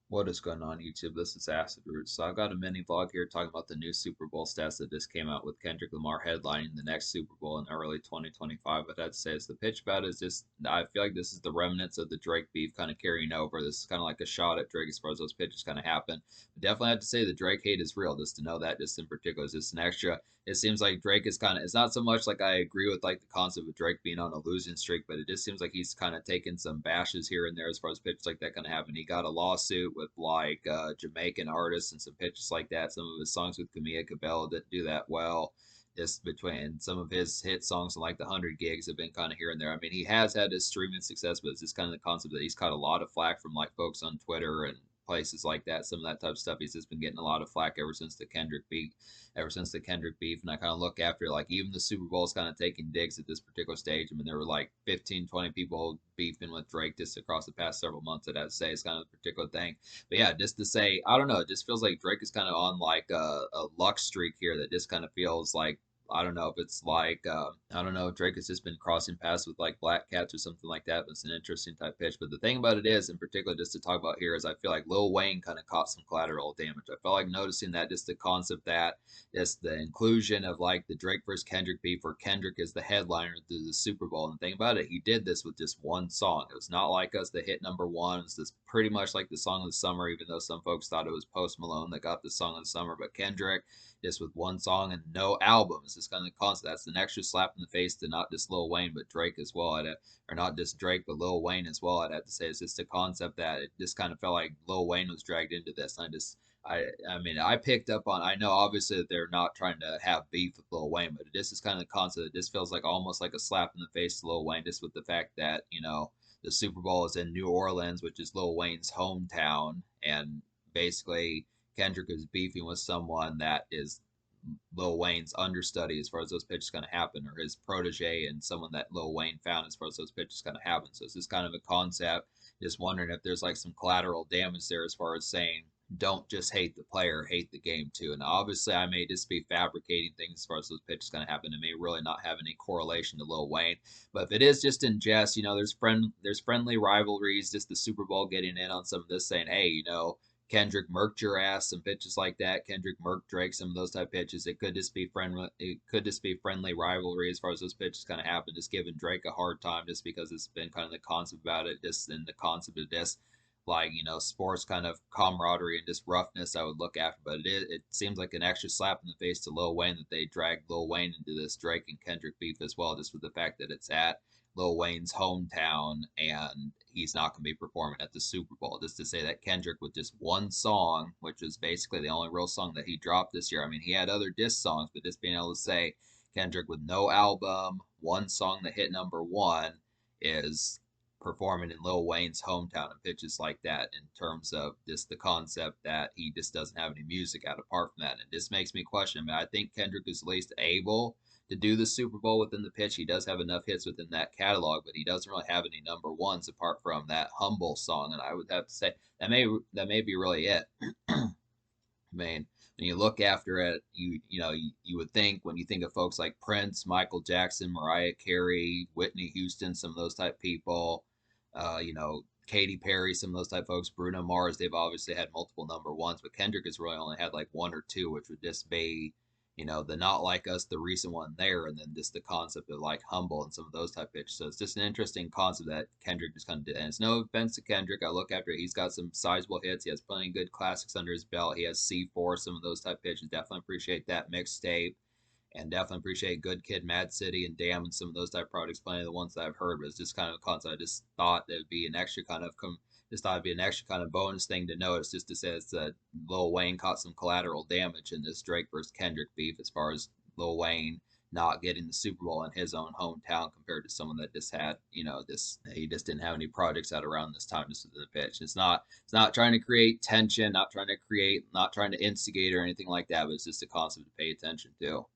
What is going on, YouTube? This is Acid Roots. So I've got a mini vlog here talking about the new Super Bowl stats that just came out with Kendrick Lamar headlining the next Super Bowl in early 2025. But I'd say is the pitch about it is just I feel like this is the remnants of the Drake beef kind of carrying over. This is kind of like a shot at Drake as far as those pitches kind of happen. But definitely have to say the Drake hate is real. Just to know that, just in particular, is just an extra. It seems like Drake is kind of. It's not so much like I agree with like the concept of Drake being on a losing streak, but it just seems like he's kind of taking some bashes here and there as far as pitches like that kind of happen. He got a lawsuit with like Jamaican artists and some pitches like that. Some of his songs with Camila Cabello didn't do that well. Just between some of his hit songs and like the 100 gigs have been kind of here and there. I mean, he has had his streaming success, but it's just kind of the concept that he's caught a lot of flack from like folks on Twitter and places like that. Some of that type of stuff. He's just been getting a lot of flack ever since the Kendrick beef. And I kind of look after like even the Super Bowl is kind of taking digs at this particular stage. I mean, there were like 15, 20 people beefing with Drake just across the past several months. That I'd say is kind of a particular thing. But yeah, just to say, I don't know. It just feels like Drake is kind of on like a luck streak here that just kind of feels like I don't know if it's like I don't know if Drake has just been crossing paths with like Black Cats or something like that. But it's an interesting type pitch. But the thing about it is, in particular, just to talk about here, is I feel like Lil Wayne kind of caught some collateral damage. I felt like noticing that just the concept that it's the inclusion of like the Drake versus Kendrick beef, where Kendrick is the headliner through the Super Bowl. And the thing about it, he did this with just one song. It was not like us that hit number one. It's just pretty much like the song of the summer, even though some folks thought it was Post Malone that got the song of the summer. But Kendrick, just with one song and no album, it's just kind of constant. That's an extra slap in the face to not just Lil Wayne, but Drake as well. Or not just Drake, but Lil Wayne as well. I'd have to say it's just a concept that it just kind of felt like Lil Wayne was dragged into this. And I mean, I picked up on. I know obviously that they're not trying to have beef with Lil Wayne, but this is kind of the concept. It just feels like almost like a slap in the face to Lil Wayne, just with the fact that the Super Bowl is in New Orleans, which is Lil Wayne's hometown, and basically Kendrick is beefing with someone that is Lil Wayne's understudy as far as those pitches going to happen, or his protege and someone that Lil Wayne found as far as those pitches going to happen. So it's just kind of a concept. Just wondering if there's like some collateral damage there as far as saying don't just hate the player, hate the game too. And obviously, I may just be fabricating things as far as those pitches going to happen. It may really not have any correlation to Lil Wayne. But if it is just in jest, there's friendly rivalries. Just the Super Bowl getting in on some of this, saying, hey, Kendrick murked your ass, some pitches like that. Kendrick murked Drake, some of those type pitches. It could just be friendly. It could just be friendly rivalry as far as those pitches kind of happen. Just giving Drake a hard time just because it's been kind of the concept about it, just in the concept of this, like sports kind of camaraderie and just roughness. I would look after, but it seems like an extra slap in the face to Lil Wayne that they dragged Lil Wayne into this Drake and Kendrick beef as well, just with the fact that it's at Lil Wayne's hometown and he's not going to be performing at the Super Bowl. Just to say that Kendrick with just one song, which is basically the only real song that he dropped this year. I mean, he had other diss songs, but just being able to say Kendrick with no album, one song that hit number one is performing in Lil Wayne's hometown and pitches like that in terms of just the concept that he just doesn't have any music out apart from that. And it just makes me question. I mean, I think Kendrick is at least able to do the Super Bowl within the pitch. He does have enough hits within that catalog, but he doesn't really have any number ones apart from that Humble song. And I would have to say that may be really it. I mean, when you look after it, you would think when you think of folks like Prince, Michael Jackson, Mariah Carey, Whitney Houston, some of those type people, Katy Perry, some of those type folks, Bruno Mars, they've obviously had multiple number ones, but Kendrick has really only had like one or two, which would just be the Not Like Us, the recent one there, and then just the concept of like Humble and some of those type pitches. So it's just an interesting concept that Kendrick just kind of did. And it's no offense to Kendrick. I look after it. He's got some sizable hits. He has plenty of good classics under his belt. He has C4, some of those type pitches. Definitely appreciate that mixtape. And definitely appreciate Good Kid, Mad City, and Damn, and some of those type projects. Plenty of the ones that I've heard, but it's just kind of a concept. I just thought that would be an extra kind of just thought it'd be an extra kind of bonus thing to notice, just to say it's that Lil Wayne caught some collateral damage in this Drake versus Kendrick beef, as far as Lil Wayne not getting the Super Bowl in his own hometown compared to someone that just had, this he just didn't have any projects out around this time just within the pitch. It's not trying to create tension, not trying to instigate or anything like that, but it's just a concept to pay attention to.